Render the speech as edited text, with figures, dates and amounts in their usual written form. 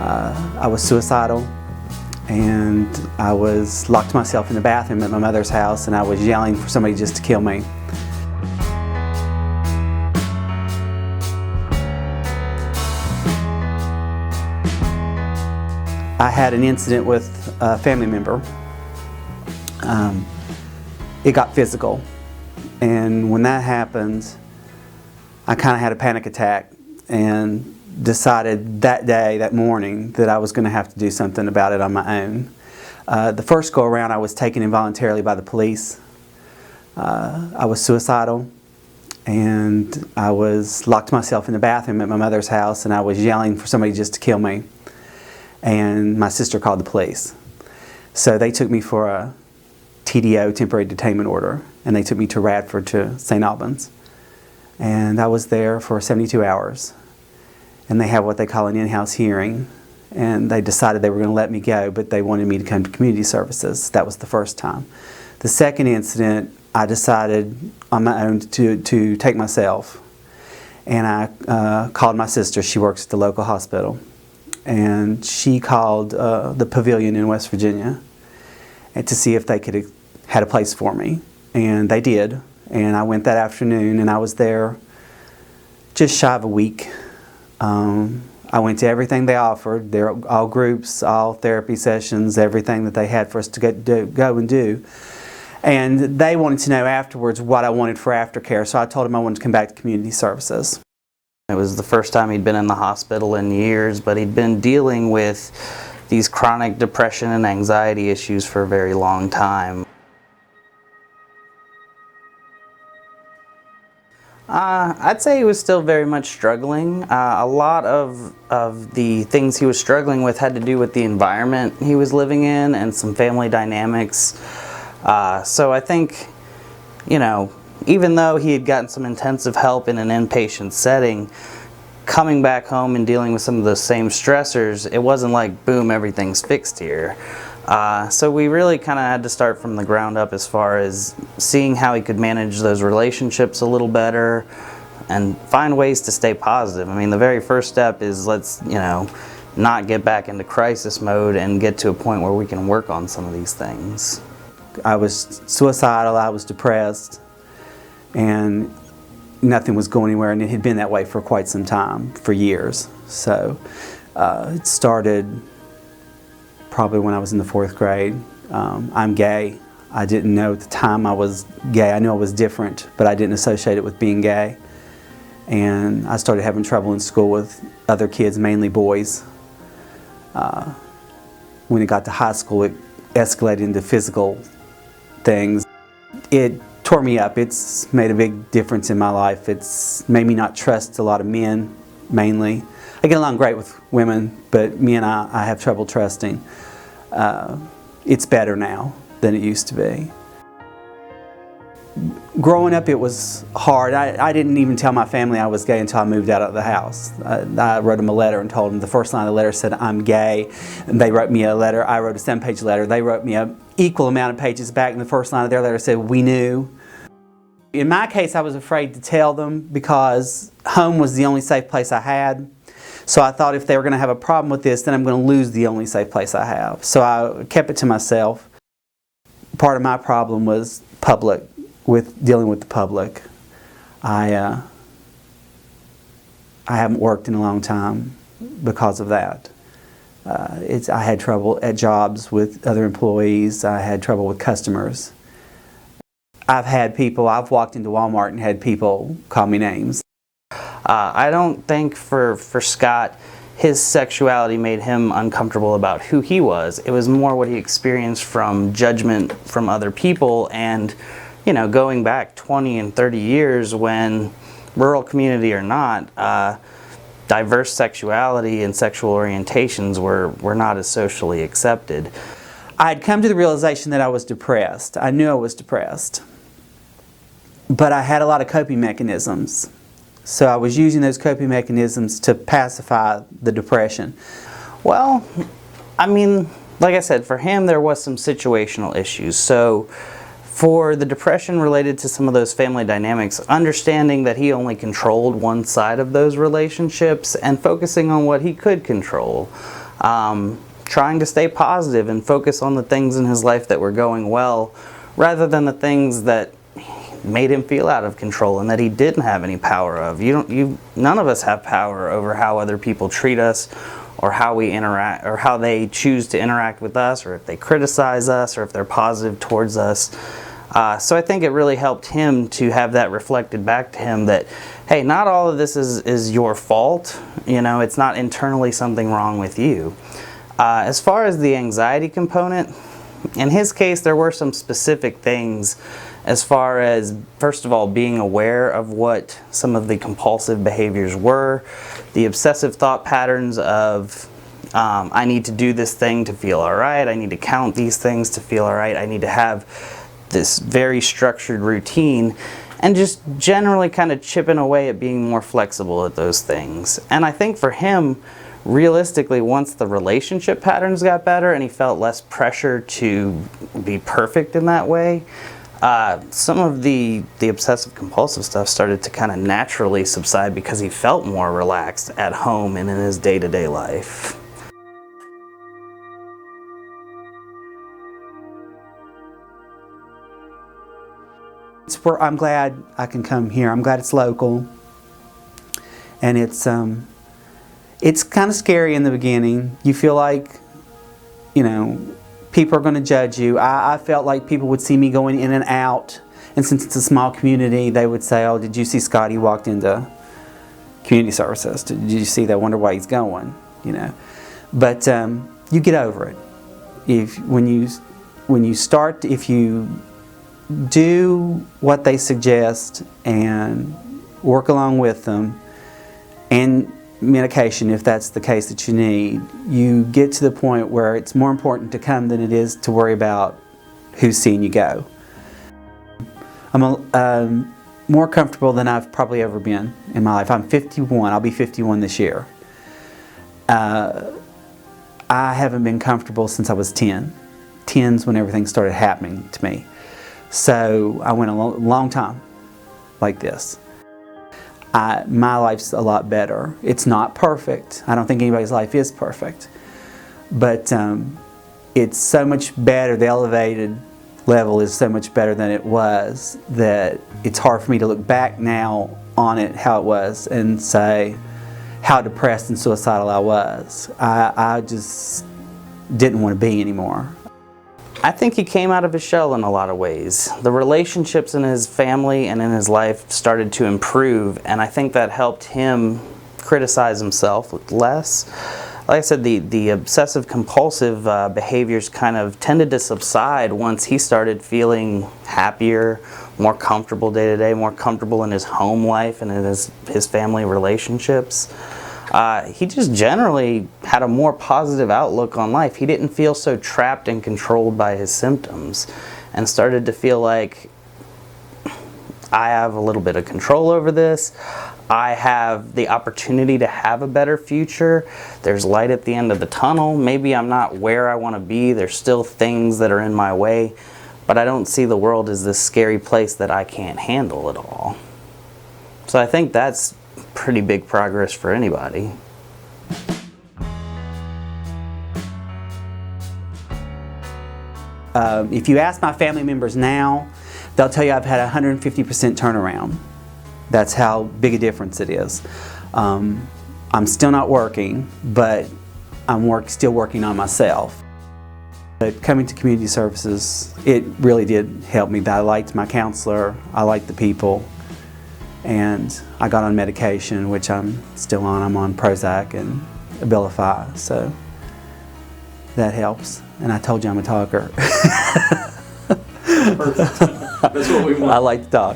I was suicidal, and I was locked myself in the bathroom at my mother's house, and I was yelling for somebody just to kill me. I had an incident with a family member. It got physical, and when that happened, I kind of had a panic attack and decided that day, that morning, that I was going to have to do something about it on my own. The first go around, I was taken involuntarily by the police. I was suicidal, and I was locked myself in the bathroom at my mother's house, and I was yelling for somebody just to kill me. And my sister called the police. So they took me for a TDO, temporary detainment order, and they took me to Radford, to St. Albans. And I was there for 72 hours. And they have what they call an in-house hearing. And they decided they were going to let me go, but they wanted me to come to community services. That was the first time. The second incident, I decided on my own to take myself. And I called my sister. She works at the local hospital. And she called the Pavilion in West Virginia and to see if they could have had a place for me. And they did. And I went that afternoon, and I was there just shy of a week. I went to everything they offered, all groups, all therapy sessions, everything that they had for us to go and do. And they wanted to know afterwards what I wanted for aftercare, so I told them I wanted to come back to community services. It was the first time he'd been in the hospital in years, but he'd been dealing with these chronic depression and anxiety issues for a very long time. I'd say he was still very much struggling. A lot of the things he was struggling with had to do with the environment he was living in and some family dynamics. So I think, even though he had gotten some intensive help in an inpatient setting, coming back home and dealing with some of those same stressors, it wasn't like, boom, everything's fixed here. So we really kind of had to start from the ground up as far as seeing how he could manage those relationships a little better and find ways to stay positive. I mean, the very first step is let's, not get back into crisis mode and get to a point where we can work on some of these things. I was suicidal, I was depressed, and nothing was going anywhere, and it had been that way for quite some time, for years. So it started probably when I was in the 4th grade. I'm gay. I didn't know at the time I was gay. I knew I was different, but I didn't associate it with being gay. And I started having trouble in school with other kids, mainly boys. When it got to high school, it escalated into physical things. It tore me up. It's made a big difference in my life. It's made me not trust a lot of men, mainly. I get along great with women, but men I have trouble trusting. It's better now than it used to be. Growing up, it was hard. I didn't even tell my family I was gay until I moved out of the house. I wrote them a letter and told them, the first line of the letter said, I'm gay. And they wrote me a letter. I wrote a 7-page letter. They wrote me an equal amount of pages back, and the first line of their letter said, we knew. In my case, I was afraid to tell them because home was the only safe place I had. So I thought if they were going to have a problem with this, then I'm going to lose the only safe place I have. So I kept it to myself. Part of my problem was with dealing with the public. I haven't worked in a long time because of that. I had trouble at jobs with other employees. I had trouble with customers. I've walked into Walmart and had people call me names. I don't think for Scott, his sexuality made him uncomfortable about who he was. It was more what he experienced from judgment from other people, and going back 20 and 30 years when, rural community or not, diverse sexuality and sexual orientations were not as socially accepted. I had come to the realization that I was depressed. I knew I was depressed. But I had a lot of coping mechanisms. So I was using those coping mechanisms to pacify the depression. Well, I mean, like I said, for him there was some situational issues. So for the depression related to some of those family dynamics, understanding that he only controlled one side of those relationships and focusing on what he could control. trying to stay positive and focus on the things in his life that were going well, rather than the things that made him feel out of control and that he didn't have any power of. None of us have power over how other people treat us, or how we interact, or how they choose to interact with us, or if they criticize us, or if they're positive towards us. So I think it really helped him to have that reflected back to him that, hey, not all of this is your fault. It's not internally something wrong with you. As far as the anxiety component, in his case, there were some specific things as far as, first of all, being aware of what some of the compulsive behaviors were, the obsessive thought patterns of, I need to do this thing to feel all right, I need to count these things to feel all right, I need to have this very structured routine, and just generally kind of chipping away at being more flexible at those things. And I think for him, realistically, once the relationship patterns got better and he felt less pressure to be perfect in that way, some of the obsessive compulsive stuff started to kind of naturally subside because he felt more relaxed at home and in his day-to-day life. I'm glad I can come here. I'm glad it's local, and it's kind of scary in the beginning. You feel like, people are going to judge you. I felt like people would see me going in and out, and since it's a small community, they would say, "Oh, did you see Scotty walked into community services? Did you see that? I wonder why he's going?" But you get over it. When you do what they suggest and work along with them, and medication if that's the case that you need, you get to the point where it's more important to come than it is to worry about who's seeing you go. I'm more comfortable than I've probably ever been in my life. I'm 51. I'll be 51 this year. I haven't been comfortable since I was 10. 10's when everything started happening to me. So I went a long time like this. My life's a lot better. It's not perfect. I don't think anybody's life is perfect. But it's so much better. The elevated level is so much better than it was that it's hard for me to look back now on it, how it was, and say how depressed and suicidal I was. I just didn't want to be anymore. I think he came out of his shell in a lot of ways. The relationships in his family and in his life started to improve, and I think that helped him criticize himself less. Like I said, the obsessive compulsive behaviors kind of tended to subside once he started feeling happier, more comfortable day to day, more comfortable in his home life and in his family relationships. He just generally had a more positive outlook on life. He didn't feel so trapped and controlled by his symptoms, and started to feel like, I have a little bit of control over this. I have the opportunity to have a better future. There's light at the end of the tunnel. Maybe I'm not where I want to be. There's still things that are in my way, but I don't see the world as this scary place that I can't handle at all. So I think that's pretty big progress for anybody. If you ask my family members now, they'll tell you I've had a 150% turnaround. That's how big a difference it is. I'm still not working, but I'm still working on myself. But coming to community services, it really did help me. I liked my counselor, I liked the people, and I got on medication, which I'm still on. I'm on Prozac and Abilify, so that helps. And I told you I'm a talker. Perfect. That's what we want. I like to talk.